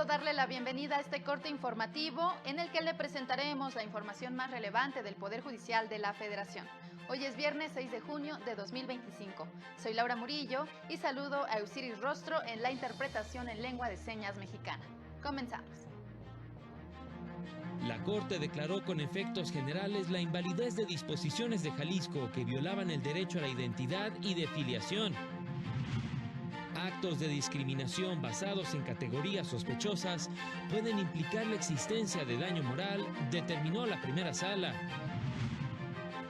darle la bienvenida a este corte informativo en el que le presentaremos la información más relevante del Poder Judicial de la Federación. Hoy es viernes 6 de junio de 2025. Soy Laura Murillo y saludo a Eusiris Rostro en la interpretación en lengua de señas mexicana. Comenzamos. La Corte declaró con efectos generales la invalidez de disposiciones de Jalisco que violaban el derecho a la identidad y de filiación. Actos de discriminación basados en categorías sospechosas pueden implicar la existencia de daño moral, determinó la primera sala.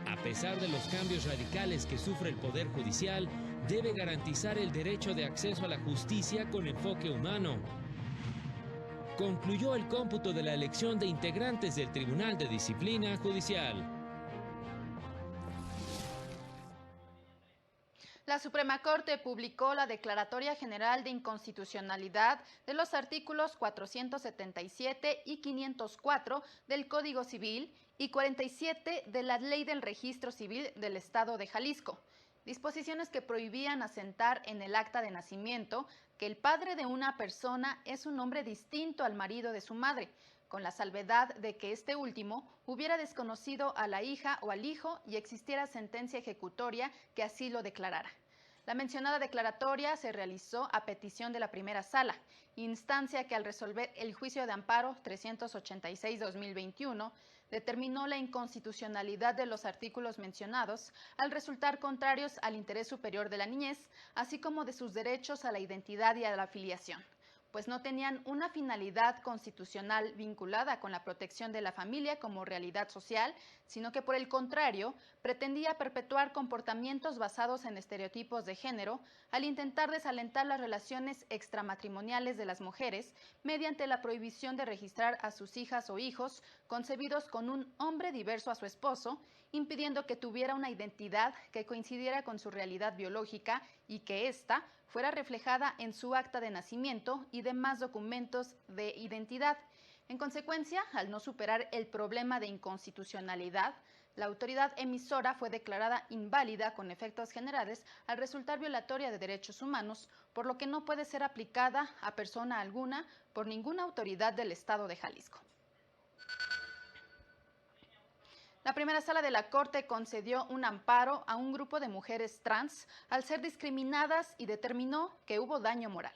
A pesar de los cambios radicales que sufre el Poder Judicial, debe garantizar el derecho de acceso a la justicia con enfoque humano. Concluyó el cómputo de la elección de integrantes del Tribunal de Disciplina Judicial. La Suprema Corte publicó la Declaratoria General de Inconstitucionalidad de los artículos 477 y 504 del Código Civil y 47 de la Ley del Registro Civil del Estado de Jalisco. Disposiciones que prohibían asentar en el acta de nacimiento que el padre de una persona es un hombre distinto al marido de su madre, con la salvedad de que este último hubiera desconocido a la hija o al hijo y existiera sentencia ejecutoria que así lo declarara. La mencionada declaratoria se realizó a petición de la primera sala, instancia que al resolver el juicio de amparo 386-2021 determinó la inconstitucionalidad de los artículos mencionados al resultar contrarios al interés superior de la niñez, así como de sus derechos a la identidad y a la afiliación, pues no tenían una finalidad constitucional vinculada con la protección de la familia como realidad social, sino que por el contrario pretendía perpetuar comportamientos basados en estereotipos de género al intentar desalentar las relaciones extramatrimoniales de las mujeres mediante la prohibición de registrar a sus hijas o hijos concebidos con un hombre diverso a su esposo, impidiendo que tuviera una identidad que coincidiera con su realidad biológica y que ésta fuera reflejada en su acta de nacimiento y demás documentos de identidad. En consecuencia, al no superar el problema de inconstitucionalidad, la autoridad emisora fue declarada inválida con efectos generales al resultar violatoria de derechos humanos, por lo que no puede ser aplicada a persona alguna por ninguna autoridad del Estado de Jalisco. La primera sala de la Corte concedió un amparo a un grupo de mujeres trans al ser discriminadas y determinó que hubo daño moral.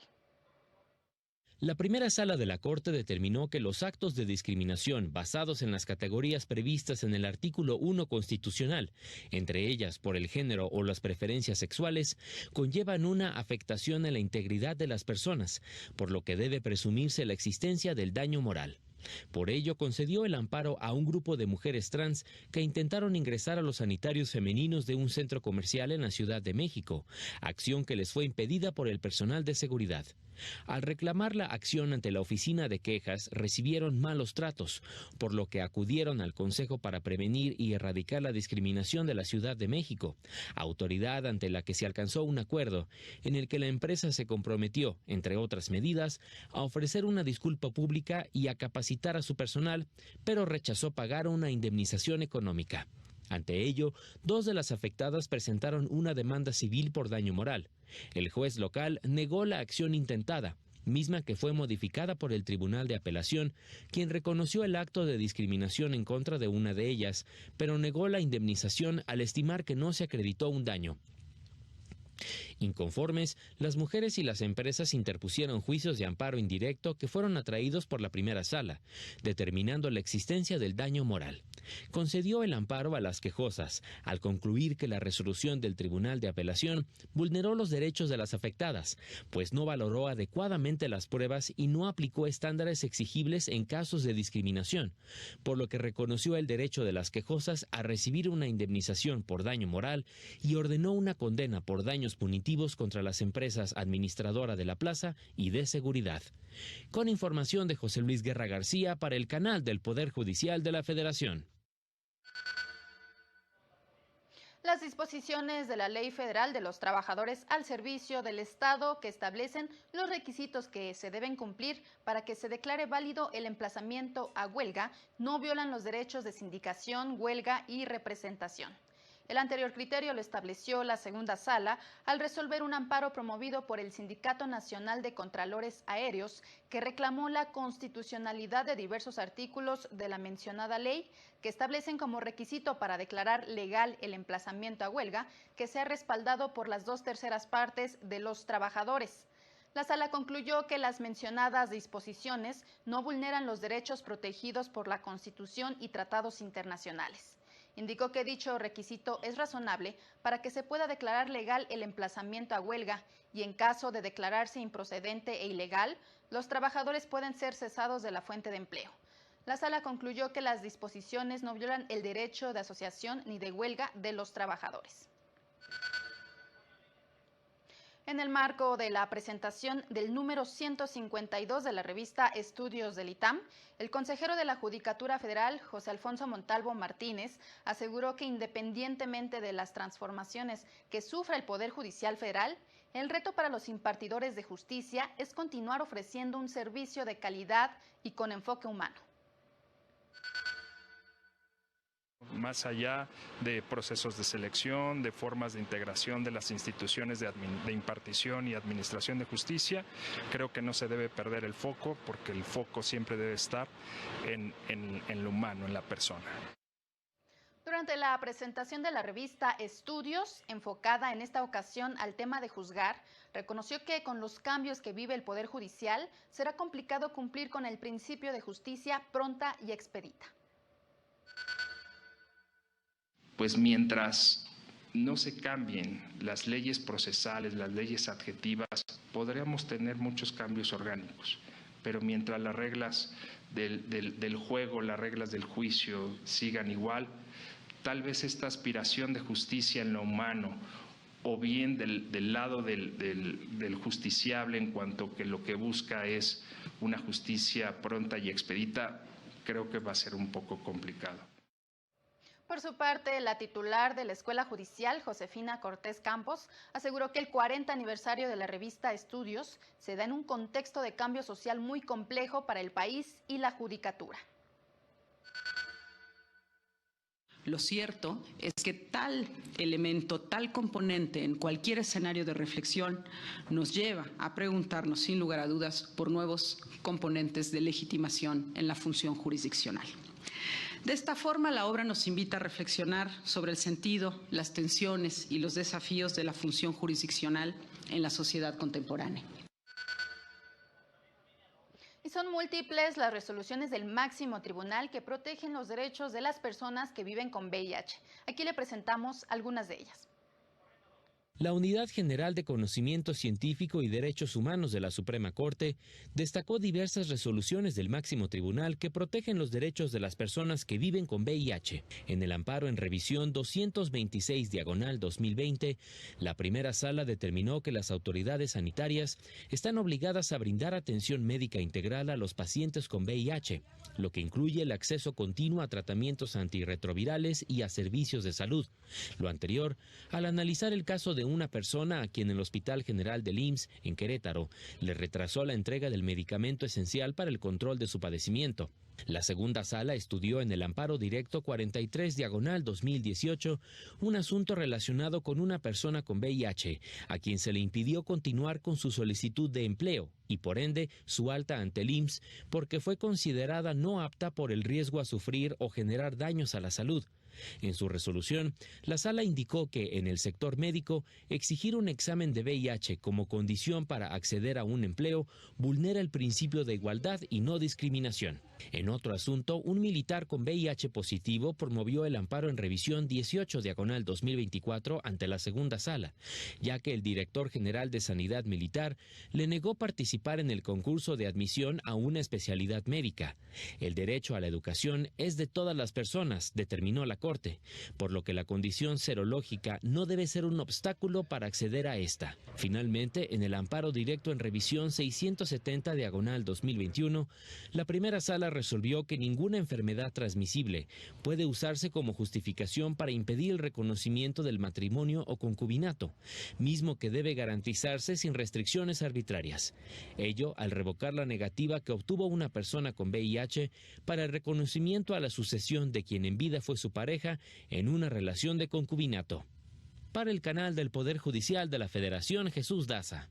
La primera sala de la Corte determinó que los actos de discriminación basados en las categorías previstas en el artículo 1 constitucional, entre ellas por el género o las preferencias sexuales, conllevan una afectación a la integridad de las personas, por lo que debe presumirse la existencia del daño moral. Por ello, concedió el amparo a un grupo de mujeres trans que intentaron ingresar a los sanitarios femeninos de un centro comercial en la Ciudad de México, acción que les fue impedida por el personal de seguridad. Al reclamar la acción ante la oficina de quejas, recibieron malos tratos, por lo que acudieron al Consejo para Prevenir y Erradicar la Discriminación de la Ciudad de México, autoridad ante la que se alcanzó un acuerdo en el que la empresa se comprometió, entre otras medidas, a ofrecer una disculpa pública y a capacitar a su personal, pero rechazó pagar una indemnización económica. Ante ello, dos de las afectadas presentaron una demanda civil por daño moral. El juez local negó la acción intentada, misma que fue modificada por el Tribunal de Apelación, quien reconoció el acto de discriminación en contra de una de ellas, pero negó la indemnización al estimar que no se acreditó un daño. Inconformes, las mujeres y las empresas interpusieron juicios de amparo indirecto que fueron atraídos por la primera sala, determinando la existencia del daño moral. Concedió el amparo a las quejosas, al concluir que la resolución del Tribunal de Apelación vulneró los derechos de las afectadas, pues no valoró adecuadamente las pruebas y no aplicó estándares exigibles en casos de discriminación, por lo que reconoció el derecho de las quejosas a recibir una indemnización por daño moral y ordenó una condena por daños punitivos contra las empresas administradora de la plaza y de seguridad. Con información de José Luis Guerra García para el canal del Poder Judicial de la Federación. Las disposiciones de la Ley Federal de los Trabajadores al Servicio del Estado que establecen los requisitos que se deben cumplir para que se declare válido el emplazamiento a huelga no violan los derechos de sindicación, huelga y representación. El anterior criterio lo estableció la segunda sala al resolver un amparo promovido por el Sindicato Nacional de Contralores Aéreos que reclamó la constitucionalidad de diversos artículos de la mencionada ley que establecen como requisito para declarar legal el emplazamiento a huelga que sea respaldado por las 2/3 partes de los trabajadores. La sala concluyó que las mencionadas disposiciones no vulneran los derechos protegidos por la Constitución y tratados internacionales. Indicó que dicho requisito es razonable para que se pueda declarar legal el emplazamiento a huelga y en caso de declararse improcedente e ilegal, los trabajadores pueden ser cesados de la fuente de empleo. La sala concluyó que las disposiciones no violan el derecho de asociación ni de huelga de los trabajadores. En el marco de la presentación del número 152 de la revista Estudios del ITAM, el consejero de la Judicatura Federal, José Alfonso Montalvo Martínez, aseguró que independientemente de las transformaciones que sufra el Poder Judicial Federal, el reto para los impartidores de justicia es continuar ofreciendo un servicio de calidad y con enfoque humano. Más allá de procesos de selección, de formas de integración de las instituciones de impartición y administración de justicia, creo que no se debe perder el foco, porque el foco siempre debe estar en lo humano, en la persona. Durante la presentación de la revista Estudios, enfocada en esta ocasión al tema de juzgar, reconoció que con los cambios que vive el Poder Judicial será complicado cumplir con el principio de justicia pronta y expedita. Pues mientras no se cambien las leyes procesales, las leyes adjetivas, podríamos tener muchos cambios orgánicos, pero mientras las reglas del juego, las reglas del juicio sigan igual, tal vez esta aspiración de justicia en lo humano, o bien del lado del justiciable en cuanto que lo que busca es una justicia pronta y expedita, creo que va a ser un poco complicado. Por su parte, la titular de la Escuela Judicial, Josefina Cortés Campos, aseguró que el 40 aniversario de la revista Estudios se da en un contexto de cambio social muy complejo para el país y la judicatura. Lo cierto es que tal elemento, tal componente en cualquier escenario de reflexión nos lleva a preguntarnos sin lugar a dudas por nuevos componentes de legitimación en la función jurisdiccional. De esta forma, la obra nos invita a reflexionar sobre el sentido, las tensiones y los desafíos de la función jurisdiccional en la sociedad contemporánea. Y son múltiples las resoluciones del máximo tribunal que protegen los derechos de las personas que viven con VIH. Aquí le presentamos algunas de ellas. La Unidad General de Conocimiento Científico y Derechos Humanos de la Suprema Corte destacó diversas resoluciones del máximo tribunal que protegen los derechos de las personas que viven con VIH. En el amparo en revisión 226/2020, la primera sala determinó que las autoridades sanitarias están obligadas a brindar atención médica integral a los pacientes con VIH, lo que incluye el acceso continuo a tratamientos antirretrovirales y a servicios de salud. Lo anterior, al analizar el caso de una persona a quien el Hospital General del IMSS en Querétaro le retrasó la entrega del medicamento esencial para el control de su padecimiento. La segunda sala estudió en el amparo directo 43/2018 un asunto relacionado con una persona con VIH, a quien se le impidió continuar con su solicitud de empleo y por ende su alta ante el IMSS porque fue considerada no apta por el riesgo a sufrir o generar daños a la salud. En su resolución, la sala indicó que en el sector médico, exigir un examen de VIH como condición para acceder a un empleo vulnera el principio de igualdad y no discriminación. En otro asunto, un militar con VIH positivo promovió el amparo en revisión 18/2024 ante la segunda sala, ya que el director general de Sanidad Militar le negó participar en el concurso de admisión a una especialidad médica. El derecho a la educación es de todas las personas, determinó la Corte, por lo que la condición serológica no debe ser un obstáculo para acceder a esta. Finalmente, en el amparo directo en revisión 670/2021, la primera sala Sala resolvió que ninguna enfermedad transmisible puede usarse como justificación para impedir el reconocimiento del matrimonio o concubinato, mismo que debe garantizarse sin restricciones arbitrarias. Ello al revocar la negativa que obtuvo una persona con VIH para el reconocimiento a la sucesión de quien en vida fue su pareja en una relación de concubinato. Para el canal del Poder Judicial de la Federación, Jesús Daza.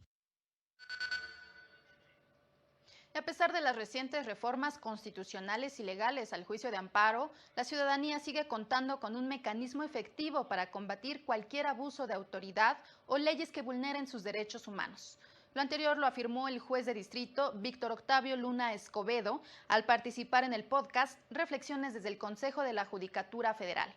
A pesar de las recientes reformas constitucionales y legales al juicio de amparo, la ciudadanía sigue contando con un mecanismo efectivo para combatir cualquier abuso de autoridad o leyes que vulneren sus derechos humanos. Lo anterior lo afirmó el juez de distrito Víctor Octavio Luna Escobedo al participar en el podcast Reflexiones desde el Consejo de la Judicatura Federal.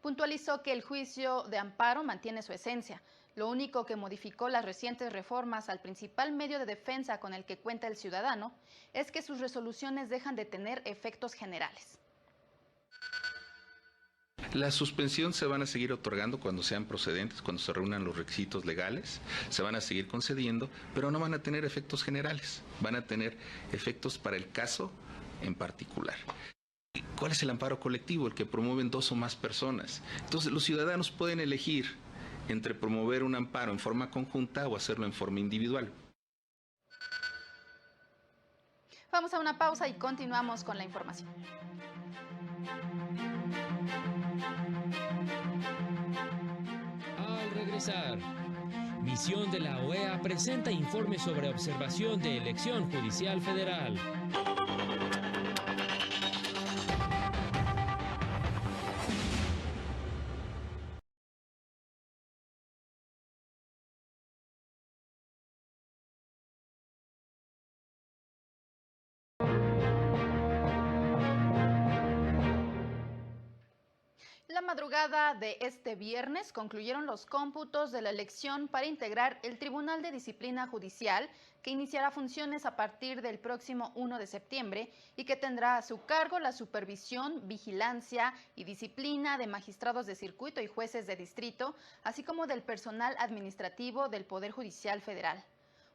Puntualizó que el juicio de amparo mantiene su esencia. Lo único que modificó las recientes reformas al principal medio de defensa con el que cuenta el ciudadano es que sus resoluciones dejan de tener efectos generales. La suspensión se van a seguir otorgando cuando sean procedentes, cuando se reúnan los requisitos legales, se van a seguir concediendo, pero no van a tener efectos generales, van a tener efectos para el caso en particular. ¿Cuál es el amparo colectivo? El que promueven 2 o más personas. Entonces, los ciudadanos pueden elegir entre promover un amparo en forma conjunta o hacerlo en forma individual. Vamos a una pausa y continuamos con la información. Al regresar, misión de la OEA presenta informe sobre observación de elección judicial federal. La madrugada de este viernes concluyeron los cómputos de la elección para integrar el Tribunal de Disciplina Judicial, que iniciará funciones a partir del próximo 1 de septiembre y que tendrá a su cargo la supervisión, vigilancia y disciplina de magistrados de circuito y jueces de distrito, así como del personal administrativo del Poder Judicial Federal.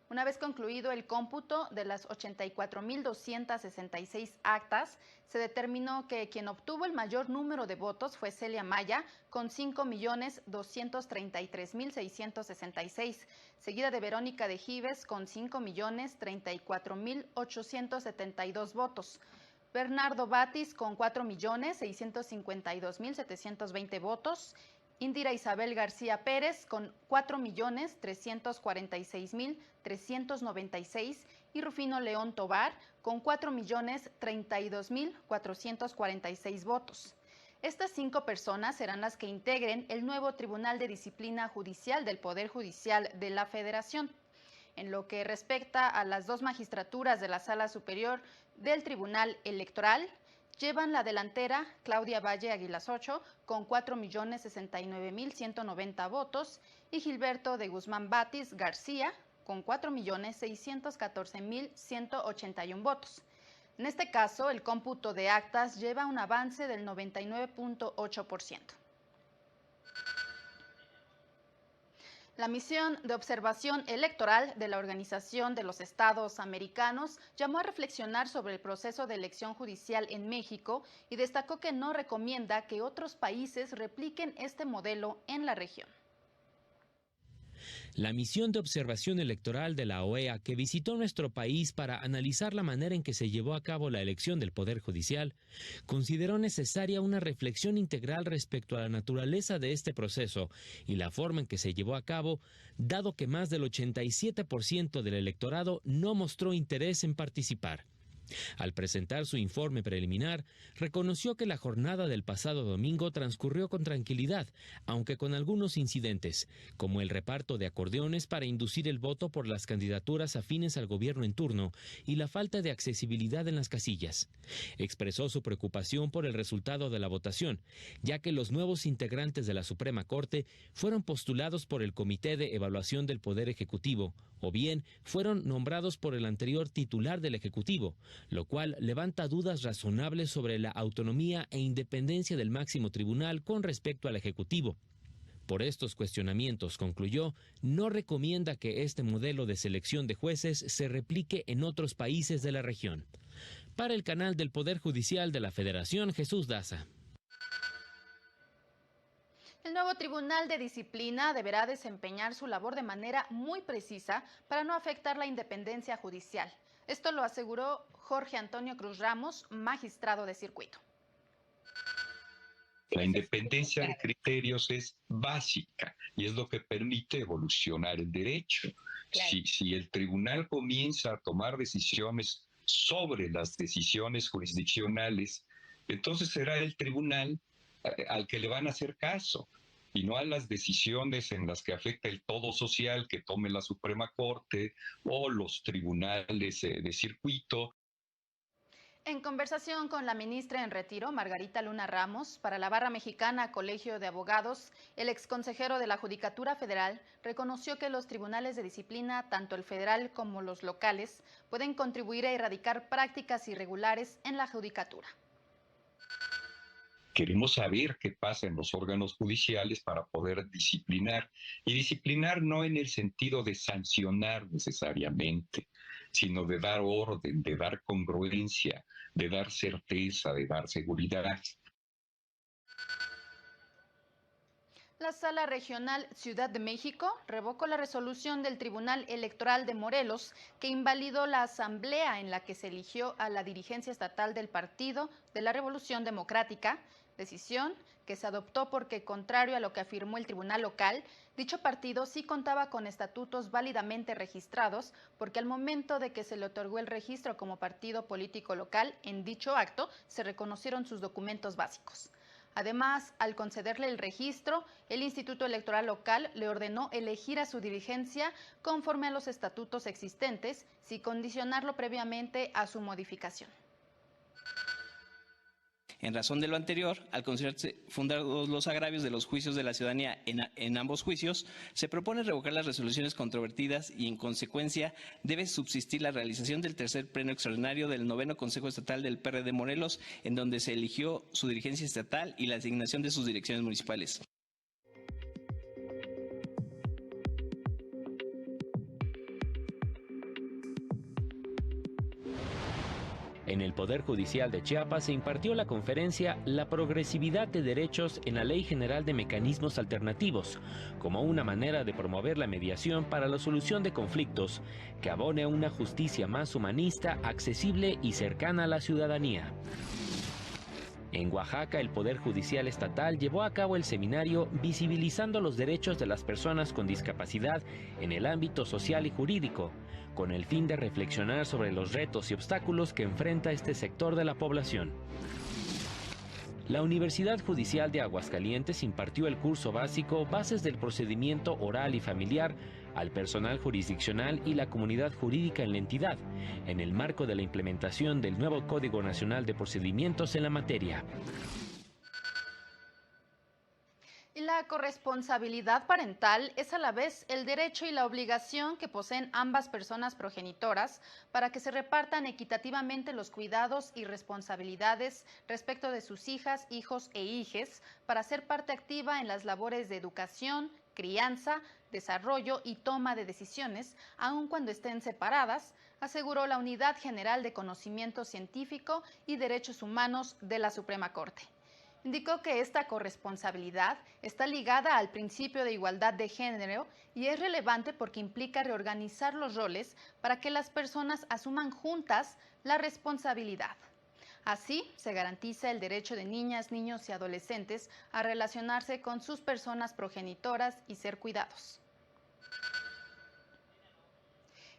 Una vez concluido el cómputo de las 84.266 actas, se determinó que quien obtuvo el mayor número de votos fue Celia Maya, con 5.233.666, seguida de Verónica de Gives, con 5.034.872 votos. Bernardo Batis, con 4.652.720 votos. Indira Isabel García Pérez con 4.346.396 y Rufino León Tobar con 4.032.446 votos. Estas 5 personas serán las que integren el nuevo Tribunal de Disciplina Judicial del Poder Judicial de la Federación. En lo que respecta a las 2 magistraturas de la Sala Superior del Tribunal Electoral, llevan la delantera Claudia Valle Aguilasocho con 4.069.190 votos y Gilberto de Guzmán Batis García con 4.614.181 votos. En este caso, el cómputo de actas lleva un avance del 99.8%. La misión de observación electoral de la Organización de los Estados Americanos llamó a reflexionar sobre el proceso de elección judicial en México y destacó que no recomienda que otros países repliquen este modelo en la región. La misión de observación electoral de la OEA, que visitó nuestro país para analizar la manera en que se llevó a cabo la elección del Poder Judicial, consideró necesaria una reflexión integral respecto a la naturaleza de este proceso y la forma en que se llevó a cabo, dado que más del 87% del electorado no mostró interés en participar. Al presentar su informe preliminar, reconoció que la jornada del pasado domingo transcurrió con tranquilidad, aunque con algunos incidentes, como el reparto de acordeones para inducir el voto por las candidaturas afines al gobierno en turno y la falta de accesibilidad en las casillas. Expresó su preocupación por el resultado de la votación, ya que los nuevos integrantes de la Suprema Corte fueron postulados por el Comité de Evaluación del Poder Ejecutivo, o bien fueron nombrados por el anterior titular del Ejecutivo, lo cual levanta dudas razonables sobre la autonomía e independencia del máximo tribunal con respecto al Ejecutivo. Por estos cuestionamientos, concluyó, no recomienda que este modelo de selección de jueces se replique en otros países de la región. Para el canal del Poder Judicial de la Federación, Jesús Daza. El nuevo Tribunal de Disciplina deberá desempeñar su labor de manera muy precisa para no afectar la independencia judicial. Esto lo aseguró Jorge Antonio Cruz Ramos, magistrado de circuito. La independencia de criterios es básica y es lo que permite evolucionar el derecho. Claro. Si el tribunal comienza a tomar decisiones sobre las decisiones jurisdiccionales, entonces será el tribunal al que le van a hacer caso y no a las decisiones en las que afecta el todo social que tome la Suprema Corte o los tribunales de circuito. En conversación con la ministra en retiro, Margarita Luna Ramos, para la Barra Mexicana Colegio de Abogados, el exconsejero de la Judicatura Federal reconoció que los tribunales de disciplina, tanto el federal como los locales, pueden contribuir a erradicar prácticas irregulares en la judicatura. Queremos saber qué pasa en los órganos judiciales para poder disciplinar. Y disciplinar no en el sentido de sancionar necesariamente, sino de dar orden, de dar congruencia, de dar certeza, de dar seguridad. La Sala Regional Ciudad de México revocó la resolución del Tribunal Electoral de Morelos que invalidó la asamblea en la que se eligió a la dirigencia estatal del Partido de la Revolución Democrática, decisión que se adoptó porque, contrario a lo que afirmó el tribunal local, dicho partido sí contaba con estatutos válidamente registrados porque al momento de que se le otorgó el registro como partido político local, en dicho acto se reconocieron sus documentos básicos. Además, al concederle el registro, el Instituto Electoral Local le ordenó elegir a su dirigencia conforme a los estatutos existentes, sin condicionarlo previamente a su modificación. En razón de lo anterior, al considerarse fundados los agravios de los juicios de la ciudadanía en ambos juicios, se propone revocar las resoluciones controvertidas y, en consecuencia, debe subsistir la realización del tercer pleno extraordinario del 9º Consejo Estatal del PRD Morelos, en donde se eligió su dirigencia estatal y la asignación de sus direcciones municipales. En el Poder Judicial de Chiapas se impartió la conferencia La progresividad de derechos en la Ley General de Mecanismos Alternativos, como una manera de promover la mediación para la solución de conflictos que abone a una justicia más humanista, accesible y cercana a la ciudadanía. En Oaxaca, el Poder Judicial Estatal llevó a cabo el seminario Visibilizando los derechos de las personas con discapacidad en el ámbito social y jurídico, con el fin de reflexionar sobre los retos y obstáculos que enfrenta este sector de la población. La Universidad Judicial de Aguascalientes impartió el curso básico Bases del Procedimiento Oral y Familiar al personal jurisdiccional y la comunidad jurídica en la entidad, en el marco de la implementación del nuevo Código Nacional de Procedimientos en la materia. La corresponsabilidad parental es a la vez el derecho y la obligación que poseen ambas personas progenitoras para que se repartan equitativamente los cuidados y responsabilidades respecto de sus hijas, hijos e hijes para ser parte activa en las labores de educación, crianza, desarrollo y toma de decisiones, aun cuando estén separadas, aseguró la Unidad General de Conocimiento Científico y Derechos Humanos de la Suprema Corte. Indicó que esta corresponsabilidad está ligada al principio de igualdad de género y es relevante porque implica reorganizar los roles para que las personas asuman juntas la responsabilidad. Así, se garantiza el derecho de niñas, niños y adolescentes a relacionarse con sus personas progenitoras y ser cuidados.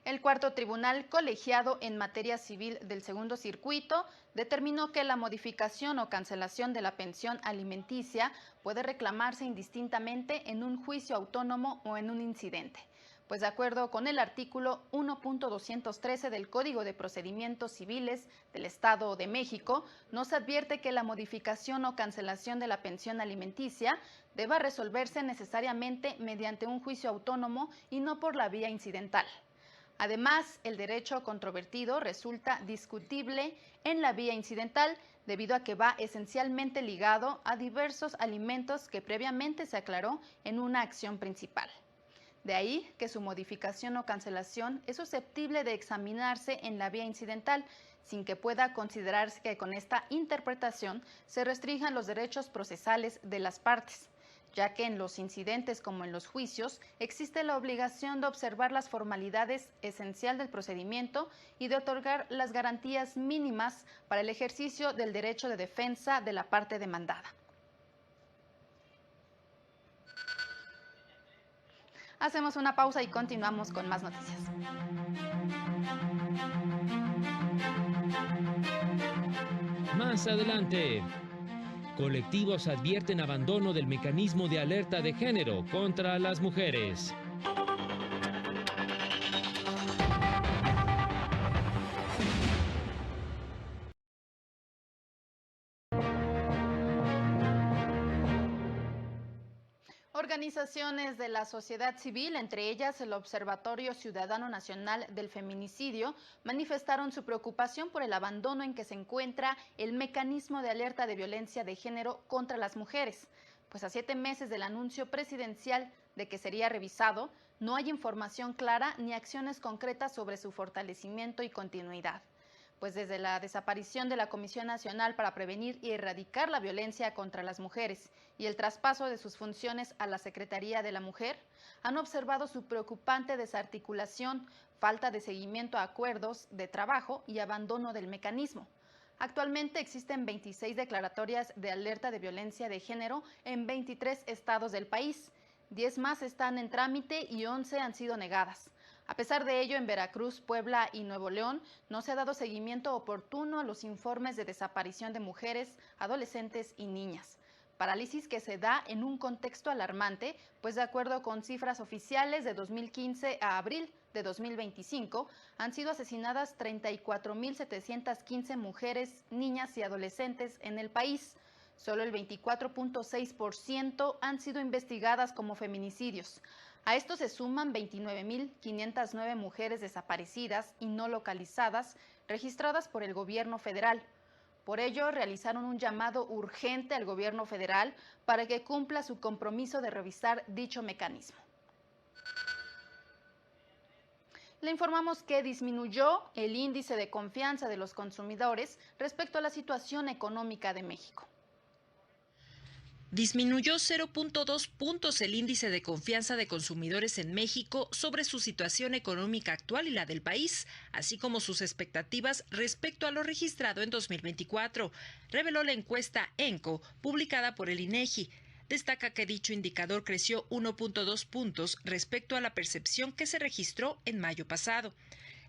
El cuarto tribunal colegiado en materia civil del segundo circuito determinó que la modificación o cancelación de la pensión alimenticia puede reclamarse indistintamente en un juicio autónomo o en un incidente, pues de acuerdo con el artículo 1.213 del Código de Procedimientos Civiles del Estado de México, no se advierte que la modificación o cancelación de la pensión alimenticia deba resolverse necesariamente mediante un juicio autónomo y no por la vía incidental. Además, el derecho controvertido resulta discutible en la vía incidental debido a que va esencialmente ligado a diversos alimentos que previamente se aclaró en una acción principal. De ahí que su modificación o cancelación es susceptible de examinarse en la vía incidental sin que pueda considerarse que con esta interpretación se restrinjan los derechos procesales de las partes, ya que en los incidentes como en los juicios existe la obligación de observar las formalidades esenciales del procedimiento y de otorgar las garantías mínimas para el ejercicio del derecho de defensa de la parte demandada. Hacemos una pausa y continuamos con más noticias. Más adelante, colectivos advierten abandono del mecanismo de alerta de género contra las mujeres. Organizaciones de la sociedad civil, entre ellas el Observatorio Ciudadano Nacional del Feminicidio, manifestaron su preocupación por el abandono en que se encuentra el mecanismo de alerta de violencia de género contra las mujeres, pues a 7 meses del anuncio presidencial de que sería revisado, no hay información clara ni acciones concretas sobre su fortalecimiento y continuidad. Pues desde la desaparición de la Comisión Nacional para Prevenir y Erradicar la Violencia contra las Mujeres y el traspaso de sus funciones a la Secretaría de la Mujer, han observado su preocupante desarticulación, falta de seguimiento a acuerdos de trabajo y abandono del mecanismo. Actualmente existen 26 declaratorias de alerta de violencia de género en 23 estados del país. 10 más están en trámite y 11 han sido negadas. A pesar de ello, en Veracruz, Puebla y Nuevo León no se ha dado seguimiento oportuno a los informes de desaparición de mujeres, adolescentes y niñas. Parálisis que se da en un contexto alarmante, pues de acuerdo con cifras oficiales de 2015 a abril de 2025, han sido asesinadas 34.715 mujeres, niñas y adolescentes en el país. Solo el 24.6% han sido investigadas como feminicidios. A esto se suman 29.509 mujeres desaparecidas y no localizadas registradas por el gobierno federal. Por ello, realizaron un llamado urgente al gobierno federal para que cumpla su compromiso de revisar dicho mecanismo. Le informamos que disminuyó el índice de confianza de los consumidores respecto a la situación económica de México. Disminuyó 0.2 puntos el índice de confianza de consumidores en México sobre su situación económica actual y la del país, así como sus expectativas respecto a lo registrado en 2024, reveló la encuesta ENCO, publicada por el INEGI. Destaca que dicho indicador creció 1.2 puntos respecto a la percepción que se registró en mayo pasado.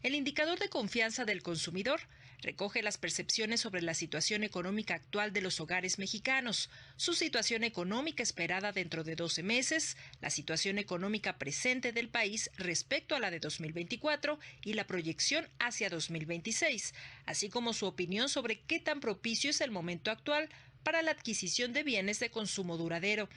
El indicador de confianza del consumidor recoge las percepciones sobre la situación económica actual de los hogares mexicanos, su situación económica esperada dentro de 12 meses, la situación económica presente del país respecto a la de 2024 y la proyección hacia 2026, así como su opinión sobre qué tan propicio es el momento actual para la adquisición de bienes de consumo duradero.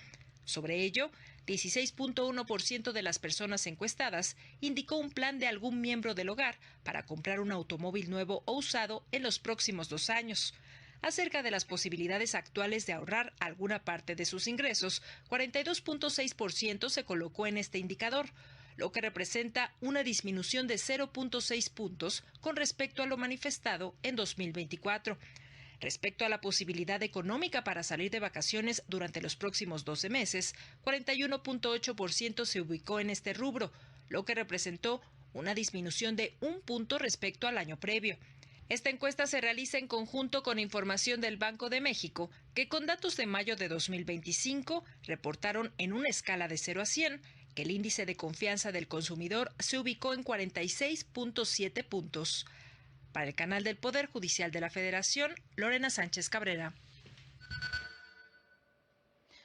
Sobre ello, 16.1% de las personas encuestadas indicó un plan de algún miembro del hogar para comprar un automóvil nuevo o usado en los próximos 2 años. Acerca de las posibilidades actuales de ahorrar alguna parte de sus ingresos, 42.6% se colocó en este indicador, lo que representa una disminución de 0.6 puntos con respecto a lo manifestado en 2024. Respecto a la posibilidad económica para salir de vacaciones durante los próximos 12 meses, 41.8% se ubicó en este rubro, lo que representó una disminución de 1 punto respecto al año previo. Esta encuesta se realiza en conjunto con información del Banco de México, que con datos de mayo de 2025 reportaron en una escala de 0 a 100 que el índice de confianza del consumidor se ubicó en 46.7 puntos. Para el canal del Poder Judicial de la Federación, Lorena Sánchez Cabrera.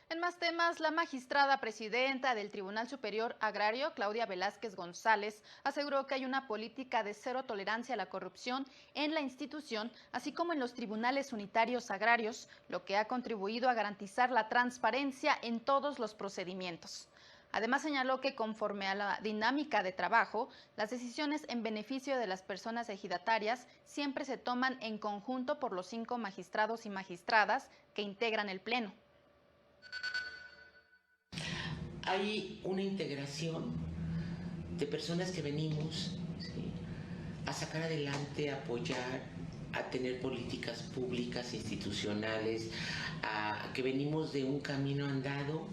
En más temas, la magistrada presidenta del Tribunal Superior Agrario, Claudia Velázquez González, aseguró que hay una política de cero tolerancia a la corrupción en la institución, así como en los tribunales unitarios agrarios, lo que ha contribuido a garantizar la transparencia en todos los procedimientos. Además, señaló que conforme a la dinámica de trabajo, las decisiones en beneficio de las personas ejidatarias siempre se toman en conjunto por los 5 magistrados y magistradas que integran el Pleno. Hay una integración de personas que venimos, ¿sí?, a sacar adelante, a apoyar a tener políticas públicas, institucionales, a que venimos de un camino andado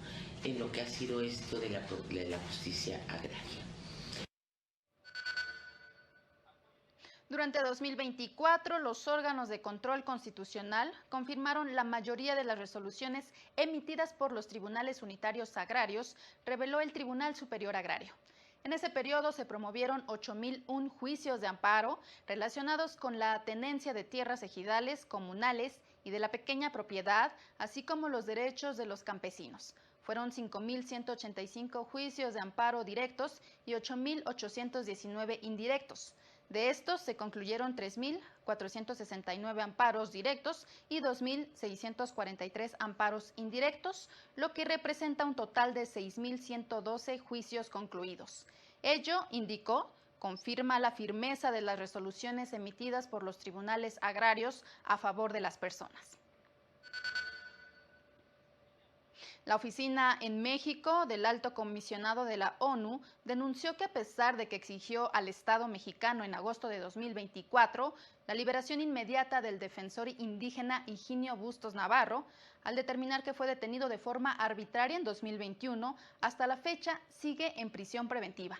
en lo que ha sido esto de la justicia agraria. Durante 2024, los órganos de control constitucional confirmaron la mayoría de las resoluciones emitidas por los tribunales unitarios agrarios, reveló el Tribunal Superior Agrario. En ese periodo se promovieron 8.001 juicios de amparo relacionados con la tenencia de tierras ejidales, comunales y de la pequeña propiedad, así como los derechos de los campesinos. Fueron 5.185 juicios de amparo directos y 8.819 indirectos. De estos se concluyeron 3.469 amparos directos y 2.643 amparos indirectos, lo que representa un total de 6.112 juicios concluidos. Ello, indicó, confirma la firmeza de las resoluciones emitidas por los tribunales agrarios a favor de las personas. La oficina en México del Alto Comisionado de la ONU denunció que a pesar de que exigió al Estado mexicano en agosto de 2024 la liberación inmediata del defensor indígena Higinio Bustos Navarro, al determinar que fue detenido de forma arbitraria en 2021, hasta la fecha sigue en prisión preventiva.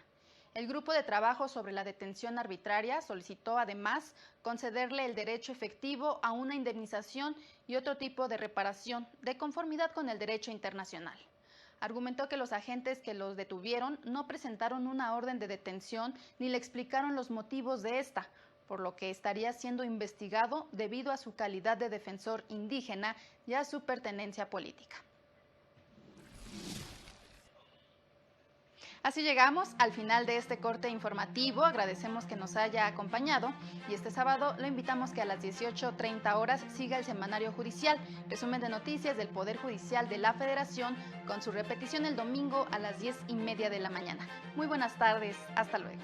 El grupo de trabajo sobre la detención arbitraria solicitó además concederle el derecho efectivo a una indemnización y otro tipo de reparación de conformidad con el derecho internacional. Argumentó que los agentes que los detuvieron no presentaron una orden de detención ni le explicaron los motivos de esta, por lo que estaría siendo investigado debido a su calidad de defensor indígena y a su pertenencia política. Así llegamos al final de este corte informativo. Agradecemos que nos haya acompañado y este sábado lo invitamos que a las 18:30 horas siga el Semanario Judicial, resumen de noticias del Poder Judicial de la Federación, con su repetición el domingo a las 10:30 de la mañana. Muy buenas tardes, hasta luego.